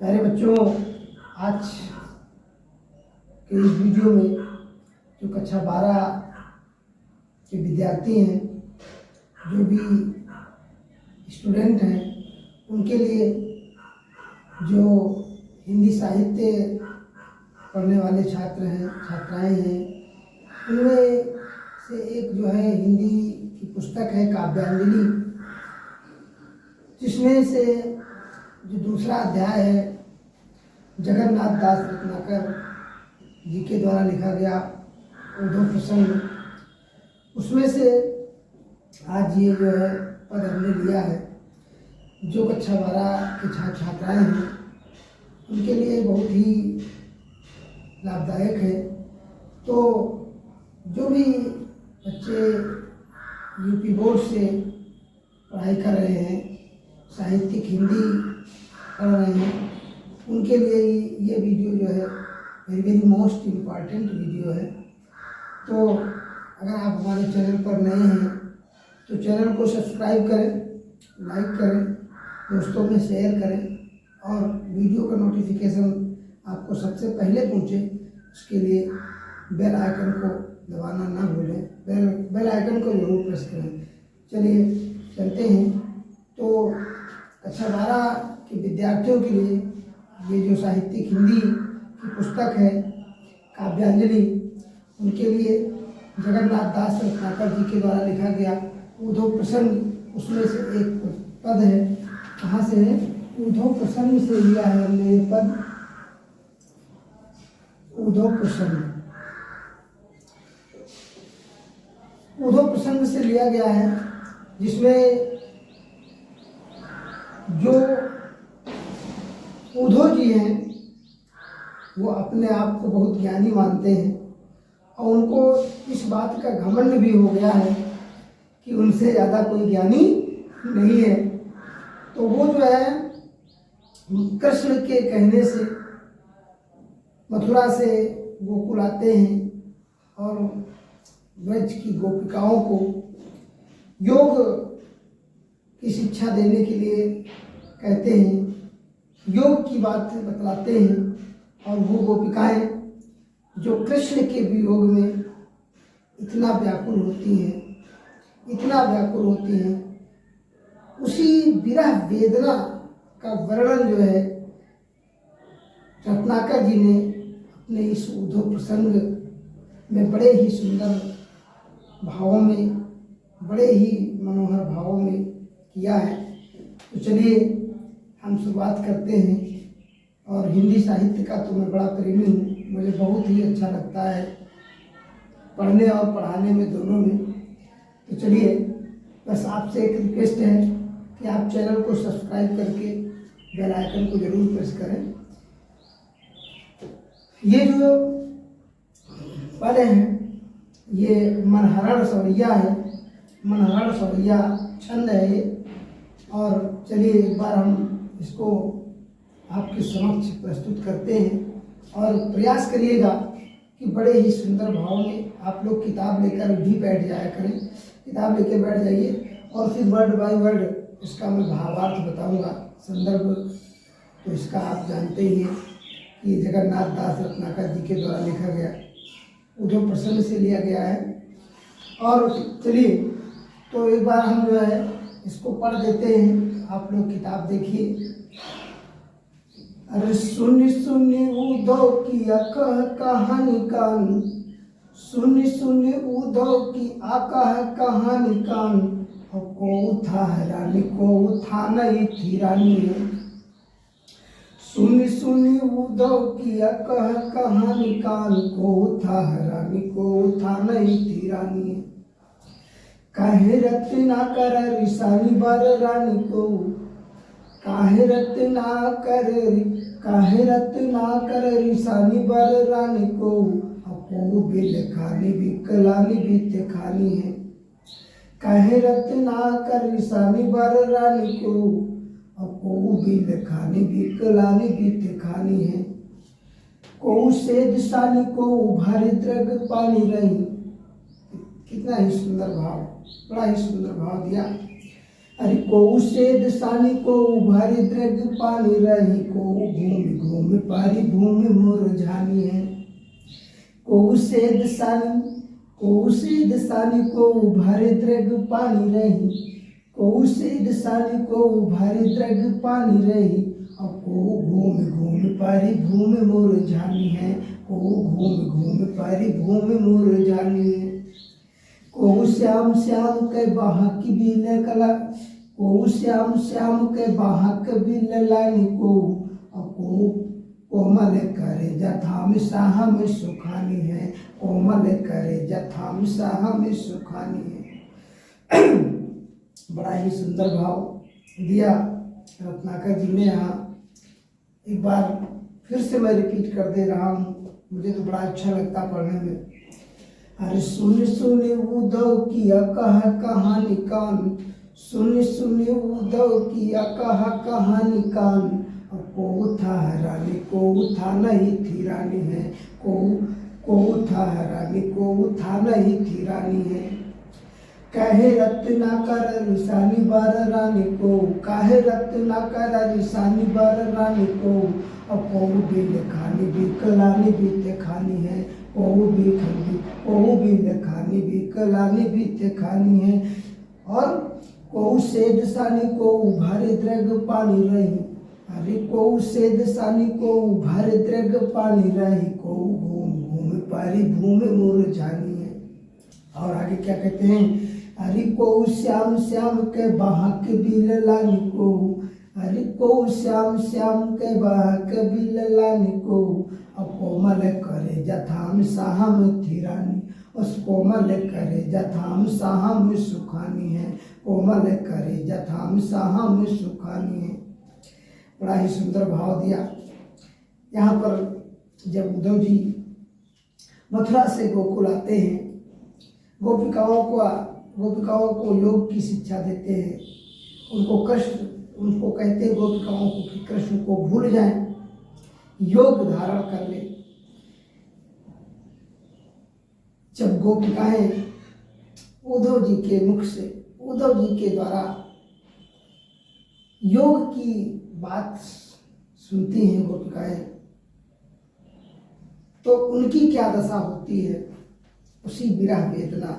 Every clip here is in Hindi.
प्यारे बच्चों, आज के इस वीडियो में जो कक्षा 12 के विद्यार्थी हैं, जो भी स्टूडेंट हैं, उनके लिए जो हिंदी साहित्य पढ़ने वाले छात्र हैं, छात्राएं हैं, उनमें से एक जो है हिंदी की पुस्तक है काव्यांजलि, जिसमें से जो दूसरा अध्याय है जगन्नाथ दास रत्नाकर जी के द्वारा लिखा गया उद्धव प्रसंग, उसमें से आज ये जो है पद हमने लिया है। जो कक्षा 12 के छात्र छात्राएँ हैं, उनके लिए बहुत ही लाभदायक है। तो जो भी बच्चे यूपी बोर्ड से पढ़ाई कर रहे हैं, साहित्यिक हिंदी पढ़ रहे हैं, उनके लिए ये वीडियो जो है वेरी मोस्ट इम्पॉर्टेंट वीडियो है। तो अगर आप हमारे चैनल पर नए हैं तो चैनल को सब्सक्राइब करें, लाइक करें, दोस्तों में शेयर करें और वीडियो का नोटिफिकेशन आपको सबसे पहले पहुंचे, उसके लिए बेल आइकन को दबाना ना भूलें। बेल आइकन को जरूर प्रेस करें। चलिए चलते हैं। तो कक्षा 12 के विद्यार्थियों के लिए ये जो साहित्यिक हिंदी की पुस्तक है काव्यांजलि, उनके लिए जगन्नाथ दास रत्नाकर जी के द्वारा लिखा गया उद्धव प्रसंग, उसमें से एक पद है। कहाँ से है? उद्धव प्रसंग से लिया है हमने ये पद, उद्धव प्रसंग। उद्धव प्रसंग से लिया गया है, जिसमें जो उद्धव जी हैं वो अपने आप को बहुत ज्ञानी मानते हैं और उनको इस बात का घमंड भी हो गया है कि उनसे ज़्यादा कोई ज्ञानी नहीं है। तो वो जो है कृष्ण के कहने से मथुरा से गोकुल आते हैं और ब्रज की गोपिकाओं को योग की शिक्षा देने के लिए कहते हैं, योग की बात बतलाते हैं। और वो गोपिकाएं जो कृष्ण के वियोग में इतना व्याकुल होती हैं, उसी विरह वेदना का वर्णन जो है रत्नाकर जी ने अपने इस उद्धव प्रसंग में बड़े ही सुंदर भावों में, बड़े ही मनोहर भावों में किया है। तो चलिए हम शुरुआत करते हैं। और हिंदी साहित्य का तो मैं बड़ा प्रेमी हूँ, मुझे बहुत ही अच्छा लगता है पढ़ने और पढ़ाने में, दोनों में। तो चलिए, बस आपसे एक रिक्वेस्ट है कि आप चैनल को सब्सक्राइब करके बेल आइकन को जरूर प्रेस करें। ये जो पद हैं ये मनहरण सवैया है, मनहरण सवैया छंद है ये। और चलिए एक बार हम इसको आपके समक्ष प्रस्तुत करते हैं और प्रयास करिएगा कि बड़े ही सुंदर भाव में आप लोग किताब लेकर भी बैठ जाया करें। किताब लेकर बैठ जाइए और फिर वर्ड बाय वर्ड इसका मैं भावार्थ बताऊंगा। संदर्भ तो इसका आप जानते ही हैं कि जगन्नाथ दास रत्नाकर जी के द्वारा लिखा गया उद्धव प्रसंग से लिया गया है। और चलिए तो एक बार हम जो है इसको पढ़ देते हैं, आप लोग किताब देखिए। अरे सुनी सुनी उद्धव की अकह कहानी कान, सुनी सुनी उद्धव की अकह कहानी कान, को था रानी को था नहीं थी रानी। सुनी सुनी उद्धव की अकह कहानी कान, को था रानी को था नहीं थी रानी। काहे रत्ना कर रिसानी बर रानी को, काहे रत्ना कर रिसानी बर रानी को, अपो बिल खानी बिकलानी बीते खानी है। काहे रत्ना कर रिसानी बर रानी को, अपो बिल खानी बिकलानी बीते खानी है। को सेद सानी को भारी द्रग पानी रही। कितना ही सुंदर भाव, बड़ा ही सुंदर भाव दिया। अरे को सेद सानी को भारी द्रग पानी रही को घूम घूम पारी भूमि मुरझानी है। को सेद सानी को भारी द्रग पानी रही को सेद सानी को भारी द्रग पानी रही अब को घूम घूम पारी भूमि मुरझानी है। को घूम घूम पारी भूमि मुरझानी है। को श्याम श्याम के बाहक बिल कला को श्याम श्याम के बाहक बिल लानी को कोमल करे जथा में साह में सुखानी है। कोमल करे जथा में साह में सुखानी है। बड़ा ही सुंदर भाव दिया रत्नाकर जी ने यहाँ। एक बार फिर से मैं रिपीट कर दे रहा हूँ, मुझे तो बड़ा अच्छा लगता पढ़ने में। अरे सुन सुन उद्धव किया कह कहानी कान सुन सुन उद्धव किया कह कहानी कान को था रानी को था नहीं थी रानी है। को था रानी को था नहीं थी रानी है। कहे रत्नाकर रिसानी बार रानी को कहे रत्नाकर रिसानी बार रानी को अब को बिल खानी बिकलानी बीते खानी है। को बिल खानी बिकलानी बीते खानी है। और को सेद सानी को भारे द्रग पानी रही अरे को सेद सानी को भारे द्रग पानी रही को घूम घूम पारी भूमि मुरझानी है। और आगे क्या कहते हैं, अरे को श्याम श्याम के बाहक बिल लानी को अरे को श्याम श्याम के बाहक बिल लानी को अब कोमल करे जथाम साहम थिरानी उस कोमल करे जथाम साहम सुखानी है। कोमल करे जथाम साहम सुखानी है। बड़ा ही सुंदर भाव दिया। यहाँ पर जब उद्धव जी मथुरा से गोकुल आते हैं, गोपिकाओं को योग की शिक्षा देते हैं। उनको कहते हैं गोपिकाओं को कि कृष्ण को भूल जाएं, योग धारण कर ले। जब गोपिकाएं उद्धव जी के मुख से उद्धव जी के द्वारा योग की बात सुनती हैं गोपिकाएं, तो उनकी क्या दशा होती है, उसी विरह वेदना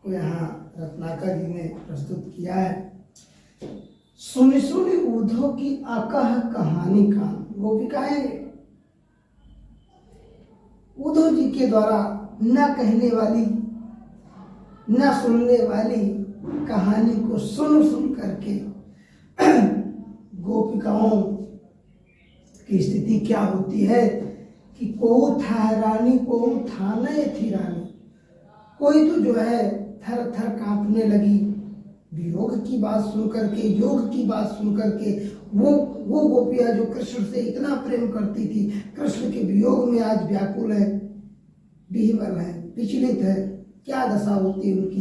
को यहाँ रत्नाकर जी ने प्रस्तुत किया है। सुन सुन उद्धव की आकह कहानी कान। गोपिकाएं उद्धव जी के द्वारा न कहने वाली न सुनने वाली कहानी को सुन करके गोपिकाओं की स्थिति क्या होती है कि को था रानी को था नहीं थी रानी। कोई तो जो है थर थर कांपने लगी वियोग की बात सुन करके, योग की बात सुन करके। वो गोपियां जो कृष्ण से इतना प्रेम करती थी, कृष्ण के वियोग में आज व्याकुल है, विह्वल है, विचलित है। क्या दशा होती उनकी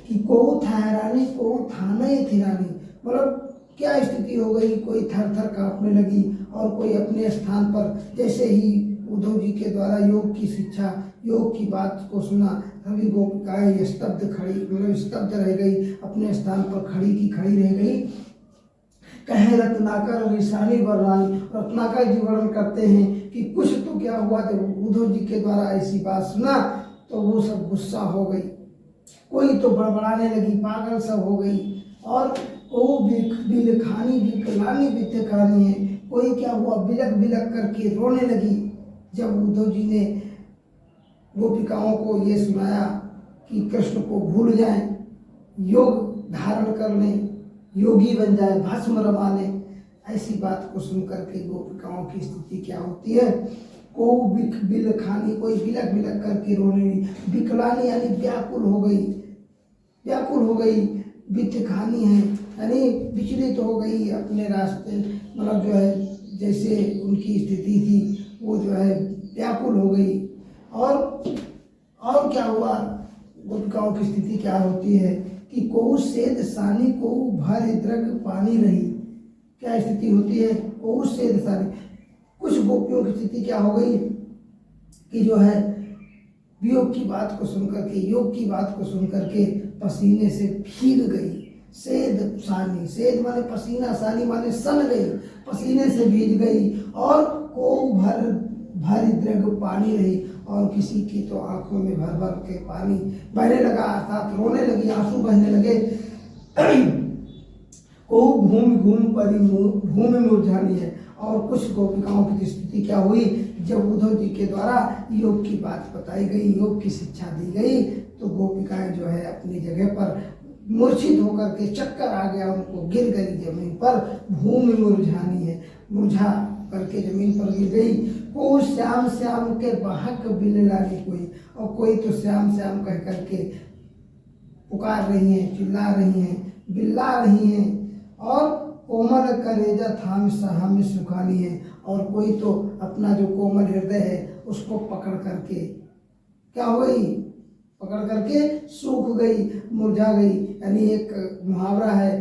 कि को था रानी को था नहीं थी रानी। मतलब क्या स्थिति हो गई, कोई थर थर कांपने लगी और कोई अपने स्थान पर। जैसे ही उद्धव जी के द्वारा योग की शिक्षा, योग की बात को सुना, सभी गोपिकाएं स्तब्ध रह गई, अपने स्थान पर खड़ी की खड़ी रह गई। कहे रत्नाकर रिसानी वर्णानी। रत्नाकर जी वर्णन करते हैं कि कुछ तो क्या हुआ, जब उद्धव जी के द्वारा ऐसी बात सुना तो वो सब गुस्सा हो गई। कोई तो बड़बड़ाने लगी, पागल सब हो गई। और वो बिल खानी बिकलानी बीते खानी है। कोई क्या हुआ, बिलक बिलक करके रोने लगी जब उद्धव जी ने गोपिकाओं को ये सुनाया कि कृष्ण को भूल जाएं, योग धारण कर लें, योगी बन जाए, भस्म रमा लें। ऐसी बात को सुन करके गोपिकाओं की स्थिति क्या होती है, को बिल खानी, कोई बिलक बिलक करके रोने लगी। बिकलानी यानी व्याकुल हो गई, बित खानी है यानी विचलित हो गई अपने रास्ते। मतलब जो है जैसे उनकी स्थिति थी वो जो है व्याकुल हो गई। और क्या हुआ, गोपिकाओं की स्थिति क्या होती है कि को सेद सानी को भर द्रग पानी रही। क्या स्थिति होती है, को सेद सानी। कुछ गोपियों की स्थिति क्या हो गई कि जो है वियोग की बात को सुन करके, योग की बात को सुन करके पसीने से भीग गई, सेद सानी, सेद माने पसीना, सानी माने सन गई, पसीने से भीग गई। और को भर भर द्रग पानी रही, और किसी की तो आंखों में भर भर के पानी बहने लगा, अर्थात रोने लगी, आंसू बहने लगे। को घूम घूम परी भूमि मुरझानी है। और कुछ गोपिकाओं की स्थिति क्या हुई, जब उद्धव जी के द्वारा योग की बात बताई गई, योग की शिक्षा दी गई, तो गोपिकाएं जो है अपनी जगह पर मूर्छित होकर के चक्कर आ गया उनको, गिर गई जमीन पर। भूमि मुरझानी है, मुरझा करके जमीन पर गिर गई। को श्याम श्याम के बहक बिल लागी कोई, और कोई तो श्याम श्याम कह करके पुकार रही हैं, चिल्ला रही हैं, बिल्ला रही हैं। और कोमल करेजा थाम सहाम सुखानी है, और कोई तो अपना जो कोमल हृदय है उसको पकड़ करके क्या हो गई, पकड़ करके सूख गई, मुरझा गई। यानी एक मुहावरा है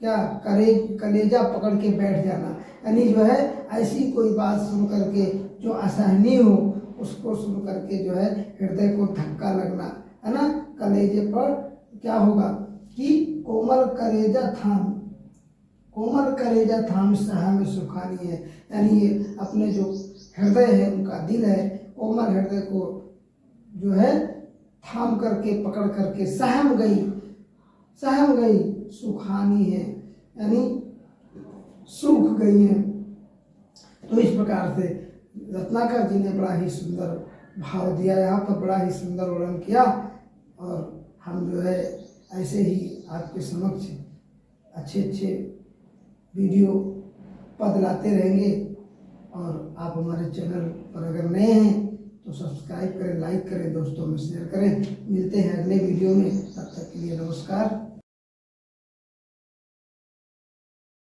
क्या, कलेजा पकड़ के बैठ जाना, यानी जो है ऐसी कोई बात सुन करके जो असहनीय हो उसको सुन करके जो है हृदय को धक्का लगना, है ना। कलेजे पर क्या होगा कि कोमल करेजा थाम, कोमल करेजा थाम सहाम सुखानी है, यानी ये अपने जो हृदय है, उनका दिल है, कोमल हृदय को जो है थाम करके पकड़ करके सहम गई, सहम गई, सुखानी है, यानी सूख गई है। तो इस प्रकार से रत्नाकर जी ने बड़ा ही सुंदर भाव दिया, यहाँ पर बड़ा ही सुंदर वर्णन किया। और हम जो है ऐसे ही आपके समक्ष अच्छे अच्छे वीडियो पद लाते रहेंगे। और आप हमारे चैनल पर अगर नए हैं तो सब्सक्राइब करें, लाइक करें, दोस्तों में शेयर करें। मिलते हैं अगले वीडियो में, तब तक के लिए नमस्कार।